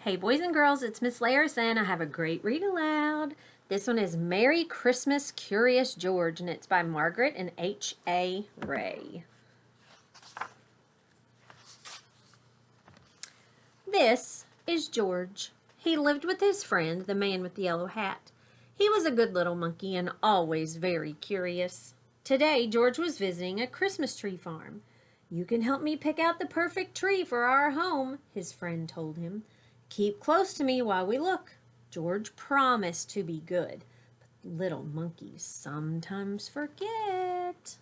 Hey boys and girls, it's Miss Larison. I have a great read aloud. This one is Merry Christmas, Curious George, and it's by Margret and H.A. This is George. He lived with his friend, the man with the yellow hat. He was a good little monkey and always very curious. Today, George was visiting a Christmas tree farm. "You can help me pick out the perfect tree for our home," his friend told him. "Keep close to me while we look." George promised to be good, but little monkeys sometimes forget.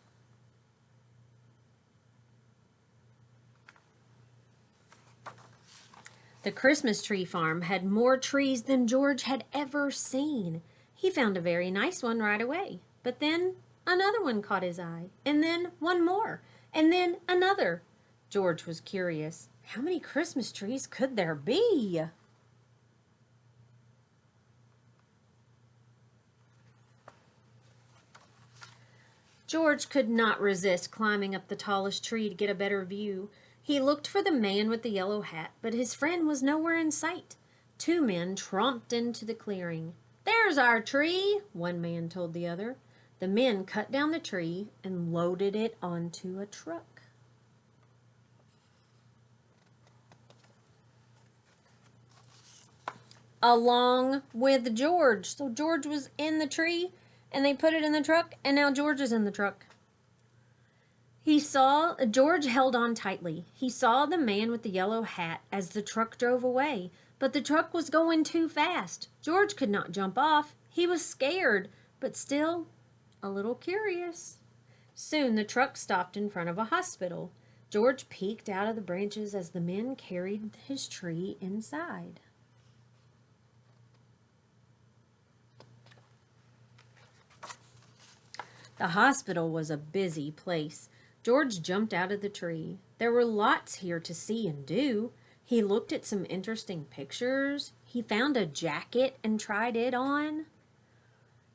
The Christmas tree farm had more trees than George had ever seen. He found a very nice one right away, but then another one caught his eye, and then one more, and then another. George was curious. How many Christmas trees could there be? George could not resist climbing up the tallest tree to get a better view. He looked for the man with the yellow hat, but his friend was nowhere in sight. Two men tromped into the clearing. "There's our tree," one man told the other. The men cut down the tree and loaded it onto a truck. Along with George. So George was in the tree, and they put it in the truck, and now George is in the truck. George held on tightly. He saw the man with the yellow hat as the truck drove away, but the truck was going too fast. George could not jump off. He was scared, but still a little curious. Soon the truck stopped in front of a hospital. George peeked out of the branches as the men carried his tree inside. The hospital was a busy place. George jumped out of the tree. There were lots here to see and do. He looked at some interesting pictures. He found a jacket and tried it on.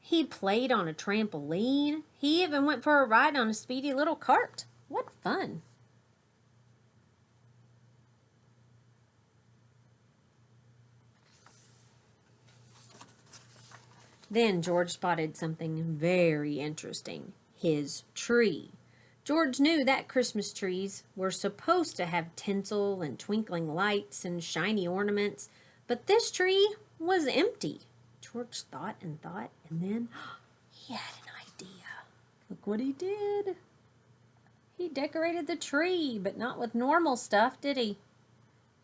He played on a trampoline. He even went for a ride on a speedy little cart. What fun! Then George spotted something very interesting. His tree. George knew that Christmas trees were supposed to have tinsel and twinkling lights and shiny ornaments, but this tree was empty. George thought, and then he had an idea. Look what he did. He decorated the tree, but not with normal stuff, did he?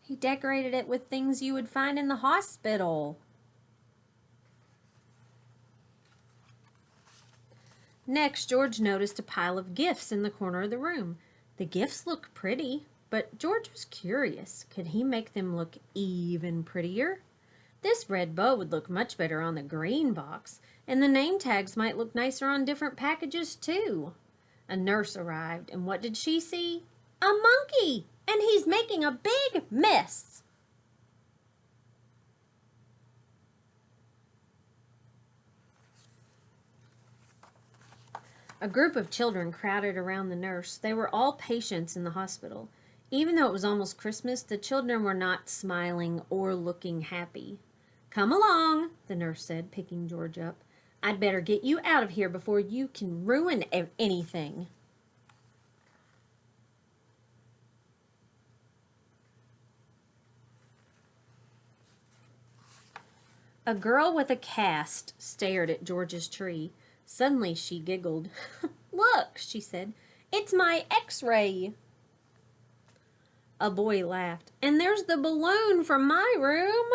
He decorated it with things you would find in the hospital. Next, George noticed a pile of gifts in the corner of the room. The gifts looked pretty, but George was curious. Could he make them look even prettier? This red bow would look much better on the green box, and the name tags might look nicer on different packages too. A nurse arrived, and what did she see? A monkey! And he's making a big mess! A group of children crowded around the nurse. They were all patients in the hospital. Even though it was almost Christmas, the children were not smiling or looking happy. "Come along," the nurse said, picking George up. "I'd better get you out of here before you can ruin anything." A girl with a cast stared at George's tree. Suddenly she giggled. "Look," she said, "it's my X-ray." A boy laughed. "And there's the balloon from my room."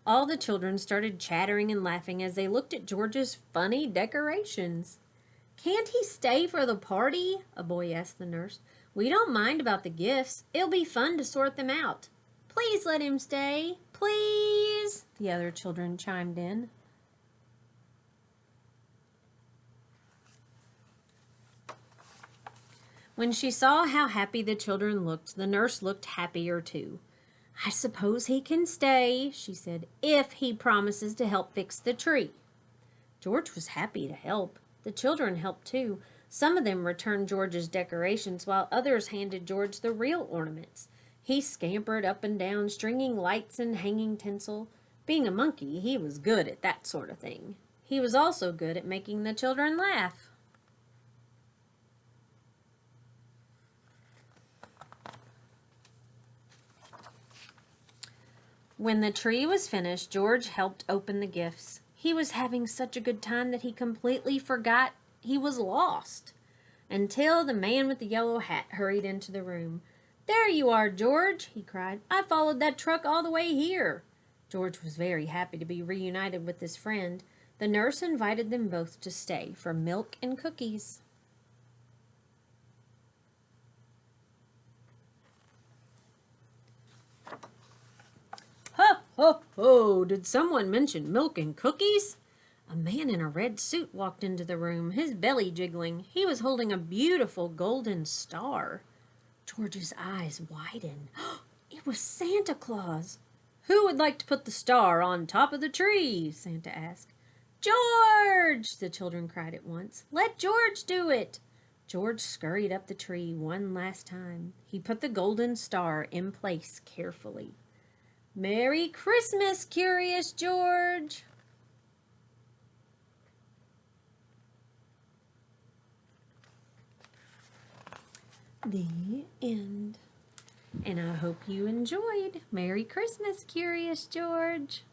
All the children started chattering and laughing as they looked at George's funny decorations. "Can't he stay for the party?" a boy asked the nurse. "We don't mind about the gifts. It'll be fun to sort them out." "Please let him stay. Please," the other children chimed in. When she saw how happy the children looked, the nurse looked happier too. "I suppose he can stay," she said, "if he promises to help fix the tree." George was happy to help. The children helped too. Some of them returned George's decorations, while others handed George the real ornaments. He scampered up and down, stringing lights and hanging tinsel. Being a monkey, he was good at that sort of thing. He was also good at making the children laugh. When the tree was finished, George helped open the gifts. He was having such a good time that he completely forgot he was lost, until the man with the yellow hat hurried into the room. "There you are, George," he cried. "I followed that truck all the way here." George was very happy to be reunited with his friend. The nurse invited them both to stay for milk and cookies. "Ho, ho, ho! Did someone mention milk and cookies?" A man in a red suit walked into the room, his belly jiggling. He was holding a beautiful golden star. George's eyes widened. It was Santa Claus. "Who would like to put the star on top of the tree?" Santa asked. "George!" the children cried at once. "Let George do it!" George scurried up the tree one last time. He put the golden star in place carefully. "Merry Christmas, Curious George!" The end. And I hope you enjoyed. Merry Christmas, Curious George.